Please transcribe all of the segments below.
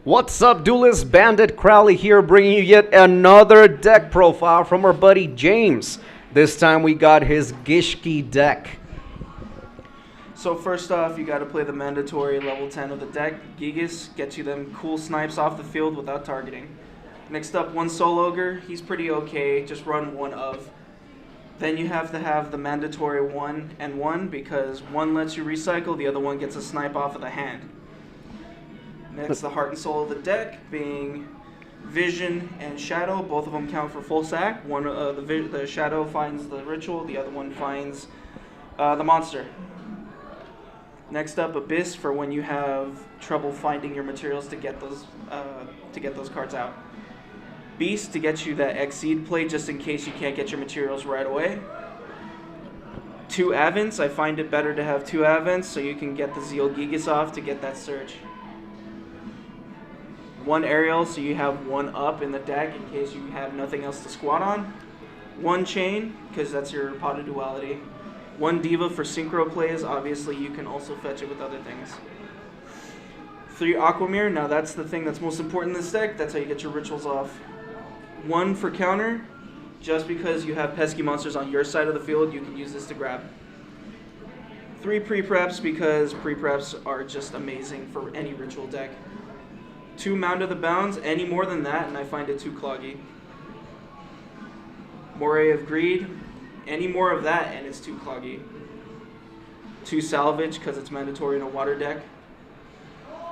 What's up, duelist? Bandit Crowley here, bringing you yet another deck profile from our buddy James. This time we got his Gishki Deck. So first off, you got to play the mandatory level 10 of the deck. Gigas gets you them cool snipes off the field without targeting. Next up, one Soul Ogre. He's pretty okay. Just run one of. Then you have to have the mandatory 1 and 1 because one lets you recycle, the other one gets a snipe off of the hand. Next, the heart and soul of the deck being Vision and Shadow. Both of them count for full sack. One, the Shadow finds the ritual, the other one finds the monster. Next up, Abyss for when you have trouble finding your materials to get those cards out. Beast to get you that Exceed play just in case you can't get your materials right away. 2 Avents. I find it better to have 2 Avents so you can get the Zeal Gigas off to get that search. 1 Aerial so you have 1 up in the deck in case you have nothing else to squat on. 1 Chain because that's your pot of duality. 1 Diva for synchro plays. Obviously you can also fetch it with other things. 3 Aquamir. Now that's the thing that's most important in this deck. That's how you get your rituals off. 1 for counter. Just because you have pesky monsters on your side of the field, you can use this to grab. 3 pre-preps because pre-preps are just amazing for any ritual deck. 2 Mound of the Bounds. Any more than that and I find it too cloggy. Moray of Greed. Any more of that and it's too cloggy. 2 Salvage because it's mandatory in a water deck.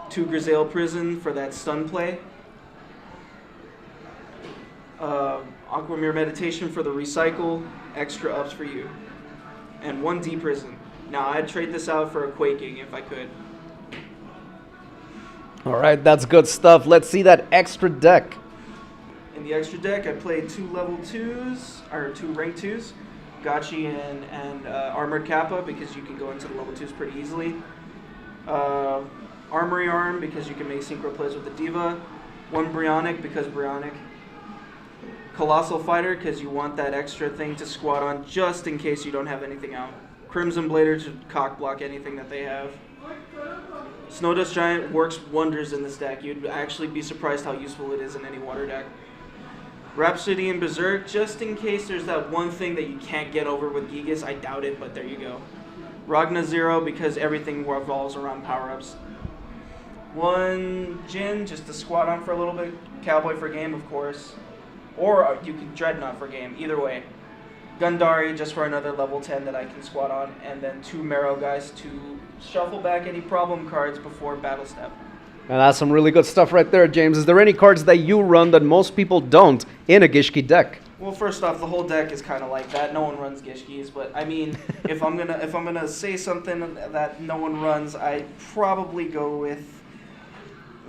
2 Grisaille Prison for that stun play. Aquamir Meditation for the recycle. Extra ups for you. And 1 D Prison. Now I'd trade this out for a Quaking if I could. Alright, that's good stuff. Let's see that extra deck. In the extra deck, I played 2 level 2s, or 2 rank 2s. Gotchi and Armored Kappa because you can go into the level 2s pretty easily. Armory Arm because you can make synchro plays with the Diva. 1 Bryonic because Bryonic. Colossal Fighter because you want that extra thing to squat on just in case you don't have anything out. Crimson Blader to cock block anything that they have. Snowdust Giant works wonders in this deck. You'd actually be surprised how useful it is in any water deck. Rhapsody and Berserk, just in case there's that one thing that you can't get over with Gigas. I doubt it, but there you go. Ragna Zero because everything revolves around power-ups. 1 Jin just to squat on for a little bit. Cowboy for game, of course. Or you can Dreadnought for game, either way. Gundari just for another level 10 that I can squat on. And then 2 Marrow guys to shuffle back any problem cards before Battle Step. And that's some really good stuff right there, James. Is there any cards that you run that most people don't in a Gishki deck? Well, first off, the whole deck is kind of like that. No one runs Gishkis, but I mean, if I'm gonna say something that no one runs, I'd probably go with.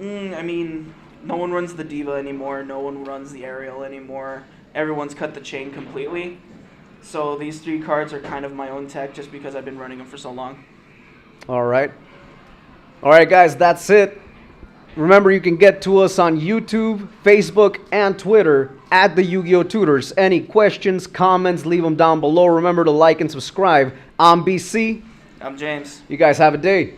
I mean, no one runs the Diva anymore. No one runs the Aerial anymore. Everyone's cut the chain completely. So these 3 cards are kind of my own tech, just because I've been running them for so long. All right, guys, that's it. Remember, you can get to us on YouTube, Facebook, and Twitter at the Yu-Gi-Oh! Tutors. Any questions, comments, leave them down below. Remember to like and subscribe. I'm BC. I'm James. You guys have a day.